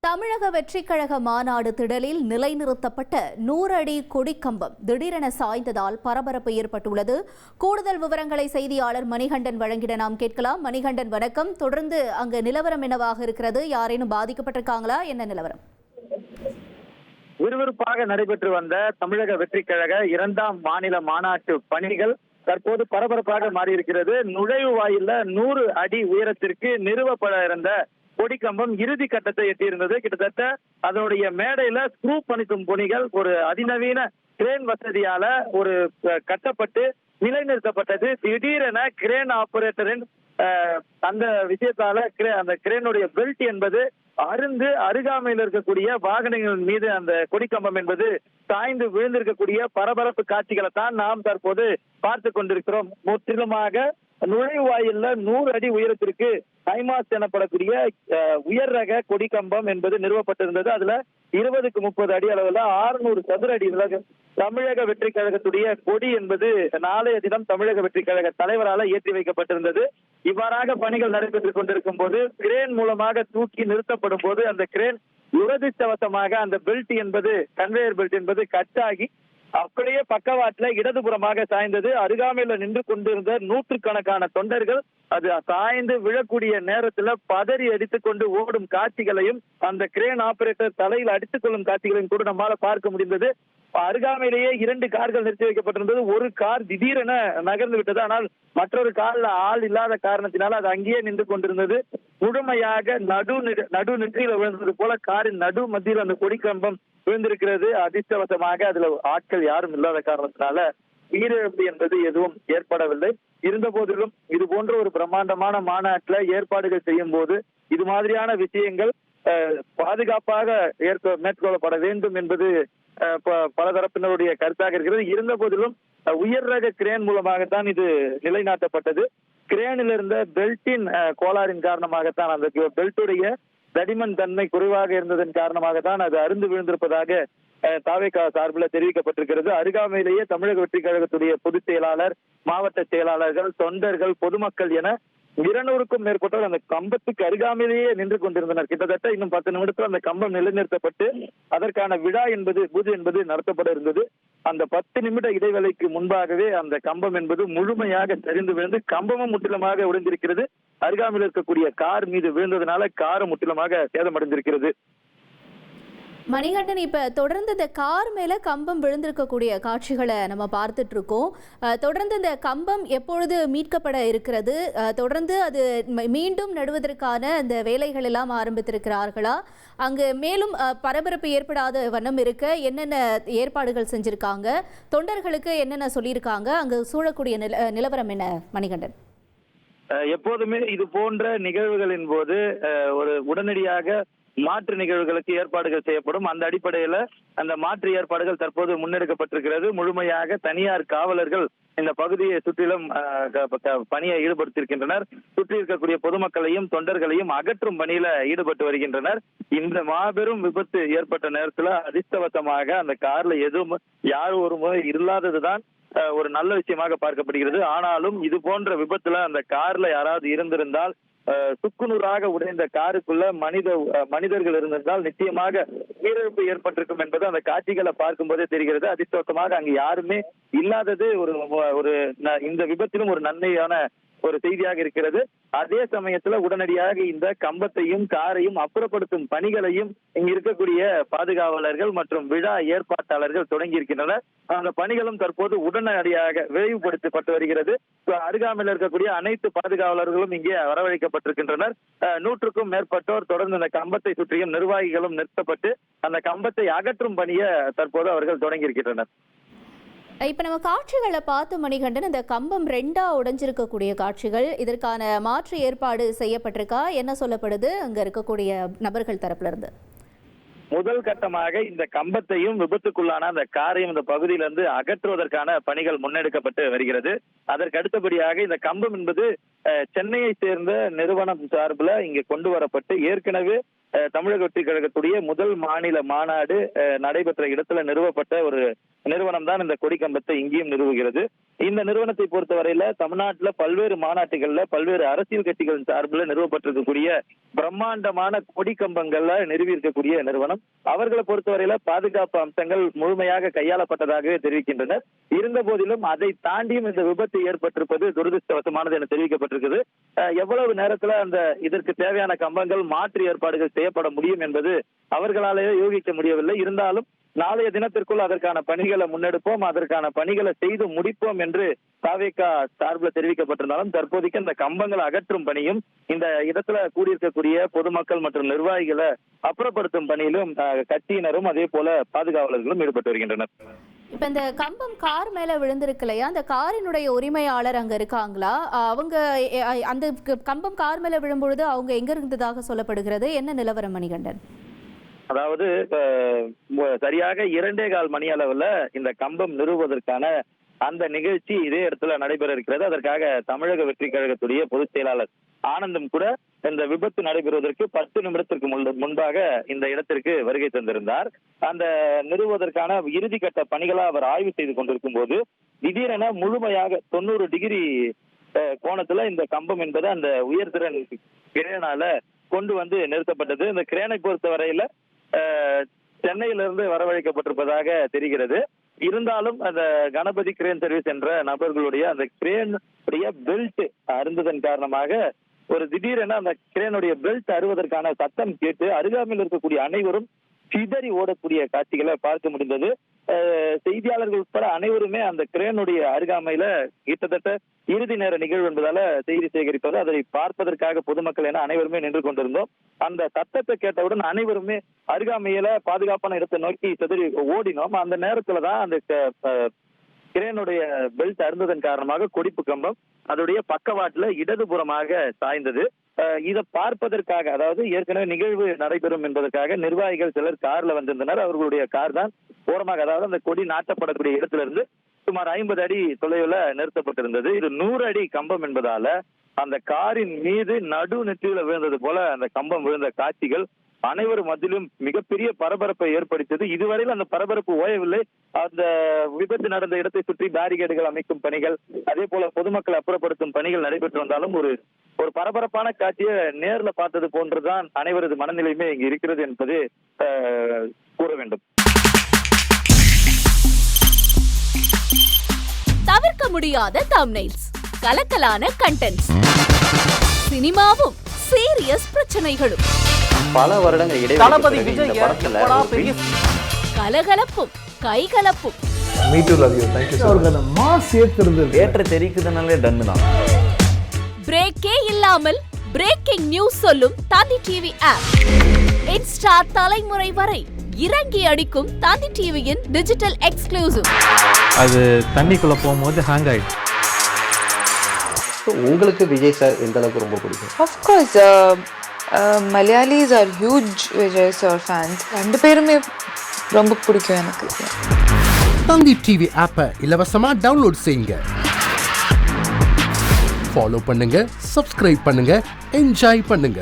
தமிழக வெற்றிக் கழக மாநாடு திடலில் நிலைநிறுத்தப்பட்ட 100 அடி கொடிக்கம்பம் திடீரென சாய்ந்ததால் பரபரப்பு ஏற்பட்டுள்ளது. கூடுதல் விவரங்களை செய்தியாளர் மணிகண்டன் வழங்கிட நாம் கேட்கலாம். மணிகண்டன், வணக்கம். தொடர்ந்து அங்கு நிலவரம் என்னவாக இருக்கிறது? யாரேனும் பாதிக்கப்பட்டிருக்காங்களா? என்ன நிலவரம்? விறுவிறுப்பாக நடைபெற்று வந்த தமிழக வெற்றிக் கழக 2ஆம் மாநில மாநாட்டு பணிகள் தற்போது பரபரப்பாக மாறியிருக்கிறது. நுழைவு வாயில 100 அடி உயரத்திற்கு நிறுவப்பட இருந்த கொடிக்கம்பம் இறுதி கட்டத்தை எட்டியிருந்தது. கிட்டத்தட்ட அதனுடைய மேடையில ஸ்க்ரூ பணிக்கும் பணிகள் ஒரு அதிநவீன கிரேன் வசதியால ஒரு கட்டப்பட்டு நிலைநிறுத்தப்பட்டது. திடீரென கிரேன் ஆபரேட்டரின் அந்த விஷயத்தால அந்த கிரேனுடைய பெல்ட் என்பது அருந்து அருகாமையில் இருக்கக்கூடிய வாகனங்களின் மீது அந்த கொடிக்கம்பம் என்பது சாய்ந்து விழுந்திருக்கக்கூடிய பரபரப்பு காட்சிகளை தான் நாம் தற்போது பார்த்து கொண்டிருக்கிறோம். முற்றிலுமாக நுழைவாயில 100 அடி உயரத்திற்கு ஹைமாஸ் எனப்படக்கூடிய உயர் ரக கொடிக்கம்பம் என்பது நிறுவப்பட்டிருந்தது. அதுல 20க்கு 30 அடி அளவுல 600 சதுர அடி தமிழக வெற்றி கழகத்துடைய கொடி என்பது நாளைய தினம் தமிழக வெற்றி கழக தலைவரால் ஏற்றி வைக்கப்பட்டிருந்தது. இவ்வாறாக பணிகள் நடைபெற்றுக் கொண்டிருக்கும் போது கிரேன் மூலமாக தூக்கி நிறுத்தப்படும் போது அந்த கிரேன் துரதிர்ஷ்டவசமாக அந்த பெல்ட் என்பது கன்வேயர் பெல்ட் என்பது கட்டாகி அப்படியே பக்கவாட்டுல இடதுபுறமாக சாய்ந்தது. அருகாமையில நின்று கொண்டிருந்த நூற்றுக்கணக்கான தொண்டர்கள் அது சாய்ந்து விழக்கூடிய நேரத்துல பதறி அடித்துக் கொண்டு ஓடும் காட்சிகளையும் அந்த கிரேன் ஆபரேட்டர் தலையில் அடித்துக் கொள்ளும் காட்சிகளையும் கூட நம்மால பார்க்க முடிந்தது. அருகாமையிலேயே 2 கார்கள் நிறுத்தி வைக்கப்பட்டிருந்தது. ஒரு கார் திடீரென நகர்ந்து விட்டது. ஆனால் மற்றொரு கார்ல ஆள் இல்லாத காரணத்தினால அது அங்கேயே நின்று கொண்டிருந்தது. முழுமையாக நடு நெற்றியில விழுந்தது போல காரின் நடு மத்தியில் அந்த கொடிக்கம்பம் விழுந்திருக்கிறது. அதிர்ஷ்டவசமாக அதுல ஆட்கள் யாரும் இல்லாத காரணத்தினால உயிரிழப்பு என்பது எதுவும் ஏற்படவில்லை. இருந்த போதிலும் இது போன்ற ஒரு பிரம்மாண்டமான மாநாட்டுல ஏற்பாடுகள் செய்யும் போது இது மாதிரியான விஷயங்கள் பாதுகாப்பாக மேற்கொள்ளப்பட வேண்டும் என்பது பல தரப்பினருடைய கருத்தாக இருக்கிறது. இருந்த போதிலும் உயர் ரக கிரேன் மூலமாகத்தான் இது நிலைநாட்டப்பட்டது. கிரேனில் இருந்த பெல்ட்டின் கோளாறின் காரணமாகத்தான் அந்த பெல்ட்டுடைய தடிமன் தன்மை குறைவாக இருந்ததன் காரணமாகத்தான் அது அருந்து விழுந்திருப்பதாக தாவேகா சார்பில் தெரிவிக்கப்பட்டிருக்கிறது. அருகாமையிலேயே தமிழக வெற்றி கழகத்துடைய பொதுச் செயலாளர், மாவட்ட செயலாளர்கள், தொண்டர்கள், பொதுமக்கள் என 200க்கும் மேற்பட்டோர் அந்த கம்பத்துக்கு அருகாமையிலேயே நின்று கொண்டிருந்தனர். கிட்டத்தட்ட இன்னும் 10 நிமிடத்தில் அந்த கம்பம் நிலைநிறுத்தப்பட்டு அதற்கான விழா என்பது பூஜை என்பது நடத்தப்பட இருந்தது. அந்த 10 நிமிட இடைவேளைக்கு முன்பாகவே அந்த கம்பம் என்பது முழுமையாக சரிந்து விழுந்து கம்பமும் முற்றிலுமாக உடைந்திருக்கிறது. அருகாமையில் இருக்கக்கூடிய கார் மீது விழுந்ததுனால காரும் முற்றிலுமாக சேதமடைந்திருக்கிறது. மணிகண்டன், இப்ப தொடர்ந்து இந்த கார் மேல கம்பம் விழுந்திருக்கக்கூடிய காட்சிகளை நம்ம பார்த்துட்டு இருக்கோம். தொடர்ந்து இந்த கம்பம் எப்பொழுது மீட்கப்பட இருக்கிறது? தொடர்ந்து அது மீண்டும் நடுவதற்கான இந்த வேலைகள் எல்லாம் ஆரம்பித்திருக்கிறார்களா? அங்கு மேலும் பரபரப்பு ஏற்படாத வண்ணம் இருக்க என்னென்ன ஏற்பாடுகள் செஞ்சிருக்காங்க? தொண்டர்களுக்கு என்னென்ன சொல்லியிருக்காங்க? அங்கு சூழக்கூடிய நிலவரம் என்ன மணிகண்டன்? எப்போதுமே இது போன்ற நிகழ்வுகளின் போது ஒரு உடனடியாக மாற்று நிகழ்வுகளுக்கு ஏற்பாடுகள் செய்யப்படும். அந்த அடிப்படையில அந்த மாற்று ஏற்பாடுகள் தற்போது முன்னெடுக்கப்பட்டிருக்கிறது. முழுமையாக தனியார் காவலர்கள் இந்த பகுதியை சுற்றிலும் பணியை ஈடுபடுத்தியிருக்கின்றனர். சுற்றி இருக்கக்கூடிய பொதுமக்களையும் தொண்டர்களையும் அகற்றும் பணியில ஈடுபட்டு வருகின்றனர். இந்த மாபெரும் விபத்து ஏற்பட்ட நேரத்துல அதிர்ஷ்டவசமாக அந்த கார்ல எதுவும் யார் ஒரு முறை இல்லாததுதான் ஒரு நல்ல விஷயமாக பார்க்கப்படுகிறது. ஆனாலும் இது போன்ற விபத்துல அந்த கார்ல யாராவது இருந்திருந்தால் சுக்குநூறாக உடைந்த காருக்குள்ள மனிதர்கள் இருந்திருந்தால் நிச்சயமாக உயிரிழப்பு ஏற்பட்டிருக்கும் என்பது அந்த காட்சிகளை பார்க்கும் போதே தெரிகிறது. அதிர்ஷ்டவசமாக அங்கு யாருமே இல்லாதது ஒரு இந்த விபத்திலும் ஒரு நன்மையான ஒரு செய்தியாக இருக்கிறது. அதே சமயத்துல உடனடியாக இந்த கம்பத்தையும் காரையும் அப்புறப்படுத்தும் பணிகளையும் இங்க இருக்கக்கூடிய பாதுகாவலர்கள் மற்றும் விழா ஏற்பாட்டாளர்கள் தொடங்கி இருக்கின்றனர். அந்த பணிகளும் தற்போது உடனடியாக விரைவுபடுத்தப்பட்டு வருகிறது. அருகாமையில் இருக்கக்கூடிய அனைத்து பாதுகாவலர்களும் இங்கே வரவழைக்கப்பட்டிருக்கின்றனர். 100க்கும் மேற்பட்டோர் தொடர்ந்து இந்த கம்பத்தை சுற்றியும் நிர்வாகிகளும் நிறுத்தப்பட்டு அந்த கம்பத்தை அகற்றும் பணியை தற்போது அவர்கள் தொடங்கி இருக்கின்றனர். இப்ப நம்ம காட்சிகளை பார்த்து மணிகண்டன், இந்த கம்பம் 2ஆ உடைஞ்சிருக்கக்கூடிய காட்சிகள், இதற்கான மாற்று ஏற்பாடு செய்யப்பட்டிருக்கா? என்ன சொல்லப்படுது அங்க இருக்கக்கூடிய நபர்கள் தரப்புல இருந்து? முதல் கட்டமாக இந்த கம்பத்தையும் விபத்துக்குள்ளான அந்த காரையும் இந்த பகுதியிலிருந்து அகற்றுவதற்கான பணிகள் முன்னெடுக்கப்பட்டு வருகிறது. அதற்கு அடுத்தபடியாக இந்த கம்பம் என்பது சென்னையை சேர்ந்த நிறுவனம் சார்பில் இங்கே கொண்டு வரப்பட்டு ஏற்கனவே தமிழக வெற்றி கழகத்துடைய முதல் மாநில மாநாடு நடைபெற்ற இடத்துல நிறுவப்பட்ட ஒரு நிறுவனம் தான் இந்த கொடி கம்பத்தை இங்கேயும் நிறுவுகிறது. இந்த நிறுவனத்தை பொறுத்தவரையில தமிழ்நாட்டுல பல்வேறு மாநாட்டுகள்ல பல்வேறு அரசியல் கட்சிகள் சார்பில் நிறுவப்பட்டிருக்கக்கூடிய பிரம்மாண்டமான கொடி கம்பங்கள்ல நிறுவி இருக்கக்கூடிய நிறுவனம். அவர்களை பொறுத்தவரையில பாதுகாப்பு அம்சங்கள் முழுமையாக கையாளப்பட்டதாகவே தெரிவிக்கின்றனர். இருந்த போதிலும் அதை தாண்டியும் இந்த விபத்து ஏற்பட்டிருப்பது துரதிருஷ்டவசமானது என தெரிவிக்கப்பட்டிருக்குது. எவ்வளவு நேரத்துல அந்த இதற்கு தேவையான கம்பங்கள் மாற்று ஏற்பாடுகள் செய்யப்பட முடியும் என்பது அவர்களாலேயே யூகிக்க முடியவில்லை. இருந்தாலும் நாளைய தினத்திற்குள் அதற்கான பணிகளை முன்னெடுப்போம், அதற்கான பணிகளை செய்து முடிப்போம் என்று தாவேகா சார்பில் தெரிவிக்கப்பட்டிருந்தாலும் தற்போதைக்கு இந்த கம்பங்களை அகற்றும் பணியும் இந்த இடத்துல கூடியிருக்கக்கூடிய பொதுமக்கள் மற்றும் நிர்வாகிகளை அப்புறப்படுத்தும் பணியிலும் கட்சியினரும் அதே போல பாதுகாவலர்களும் ஈடுபட்டு வருகின்றனர். இப்ப இந்த கம்பம் கார் மேல விழுந்திருக்கு இல்லையா, அந்த காரினுடைய உரிமையாளர் அங்க இருக்காங்களா? அவங்க அந்த கம்பம் கார் மேல விழும்பொழுது அவங்க எங்க இருந்ததாக சொல்லப்படுகிறது? என்ன நிலவரம் மணிகண்டன்? அதாவது சரியாக 2.25 மணி அளவுல இந்த கம்பம் நிறுவுவதற்கான அந்த நிகழ்ச்சி இதே இடத்துல நடைபெற இருக்கிறது. அதற்காக தமிழக வெற்றி கழகத்துடைய பொதுச் செயலாளர் ஆனந்தம் கூட இந்த விபத்து நடைபெறுவதற்கு 10 நிமிடத்திற்கு முன்பாக இந்த இடத்திற்கு வருகை தந்திருந்தார். அந்த நிறுவுவதற்கான இறுதி கட்ட பணிகளை அவர் ஆய்வு செய்து கொண்டிருக்கும் போது திடீரென முழுமையாக 90 டிகிரி கோணத்துல இந்த கம்பம் என்பது அந்த உயர்திறன் கிரேனால கொண்டு வந்து நிறுத்தப்பட்டது. இந்த கிரேனை பொறுத்தவரையில சென்னையிலிருந்து வரவழைக்கப்பட்டிருப்பதாக தெரிகிறது. இருந்தாலும் அந்த கணபதி கிரேன் சர்வீஸ் என்ற நபர்களுடைய அந்த கிரேனுடைய பெல்ட் அருந்ததன் காரணமாக ஒரு திடீரென அந்த கிரேனுடைய பெல்ட் அறுவதற்கான சத்தம் கேட்டு அருகாமையில் இருக்கக்கூடிய அனைவரும் சிதறி ஓடக்கூடிய காட்சிகளை பார்க்க முடிந்தது. செய்தியாளர்கள் உட்பட அனைவருமே அந்த கிரேனுடைய அருகாமையில கிட்டத்தட்ட இறுதி நேர நிகழ்வு என்பதால செய்தி சேகரிப்பது அதை பார்ப்பதற்காக பொதுமக்கள் என அனைவருமே நின்று கொண்டிருந்தோம். அந்த சத்தத்தை கேட்டவுடன் அனைவருமே அருகாமையில பாதுகாப்பான இடத்தை நோக்கி சிதறி ஓடினோம். அந்த நேரத்துலதான் அந்த கிரேனுடைய பெல்ட் அருந்ததன் காரணமாக கொடிப்பு கம்பம் அதோடைய பக்கவாட்டுல இடதுபுறமாக சாய்ந்தது. இதை பார்ப்பதற்காக, அதாவது ஏற்கனவே நிகழ்வு நடைபெறும் என்பதற்காக நிர்வாகிகள் சிலர் கார்ல வந்திருந்தனர். அவர்களுடைய கார் தான் ஓரமாக, அதாவது அந்த கொடி நாட்டப்படக்கூடிய இடத்துல இருந்து சுமார் 50 அடி தொலைவுல நிறுத்தப்பட்டிருந்தது. இது 100 அடி கம்பம் என்பதால அந்த காரின் மீது நடு நெற்றியில விழுந்தது போல அந்த கம்பம் விழுந்த காட்சிகள் அனைவரும் மத்தியிலும் மிகப்பெரிய பரபரப்பை ஏற்படுத்தியது. இதுவரையில் அந்த பரபரப்பு ஓயவில்லை. அந்த விபத்து நடந்த இடத்தை சுற்றி பேரிகேடுகள் அமைக்கும் பணிகள், அதே போல பொதுமக்களை அப்புறப்படுத்தும் பணிகள் நடைபெற்று வந்தாலும் ஒரு பரபரப்பான காட்சியை நேர்ல பார்த்தது போன்றுதான் அனைவரது மனநிலையுமே இங்கு இருக்கிறது என்பது கூற வேண்டும். தவிர்க்க முடியாத தம்ப்நெயில்ஸ், கலக்கலான கண்டென்ட்ஸ், சினிமாவும் சீரியஸ் பிரச்சனைகளும், பல வருடங்கள் தளபதி விஜய் கலகலப்பும் கைகலப்பும், ஏற்ற தெரிக்குதுனாலே டன்னு தான். பிரேக்கே இல்லாமல் பிரேக்கிங் நியூஸ் சொல்லும் தந்தி டிவி ஆப். இன்ஸ்டா தலைமுறை வரை இறங்கி அடிக்கும் தந்தி டிவியின் டிஜிட்டல் எக்ஸ்க்ளூசிவ். அது தண்ணிக்குள்ள போகும்போது ஹேங் ஆயிடுச்சு. உங்களுக்கு விஜய் சார் எந்த அளவுக்கு ரொம்ப பிடிக்கும்? Of course, Malayalis are huge Vijay sir fans. ரெண்டு பேருமே ரொம்ப பிடிக்கும் எனக்கு. தந்தி டிவி ஆப்பை இலவசமா டவுன்லோட் செய்யுங்க. ஃபாலோ பண்ணுங்க, சப்ஸ்கிரைப் பண்ணுங்க, என்ஜாய் பண்ணுங்க.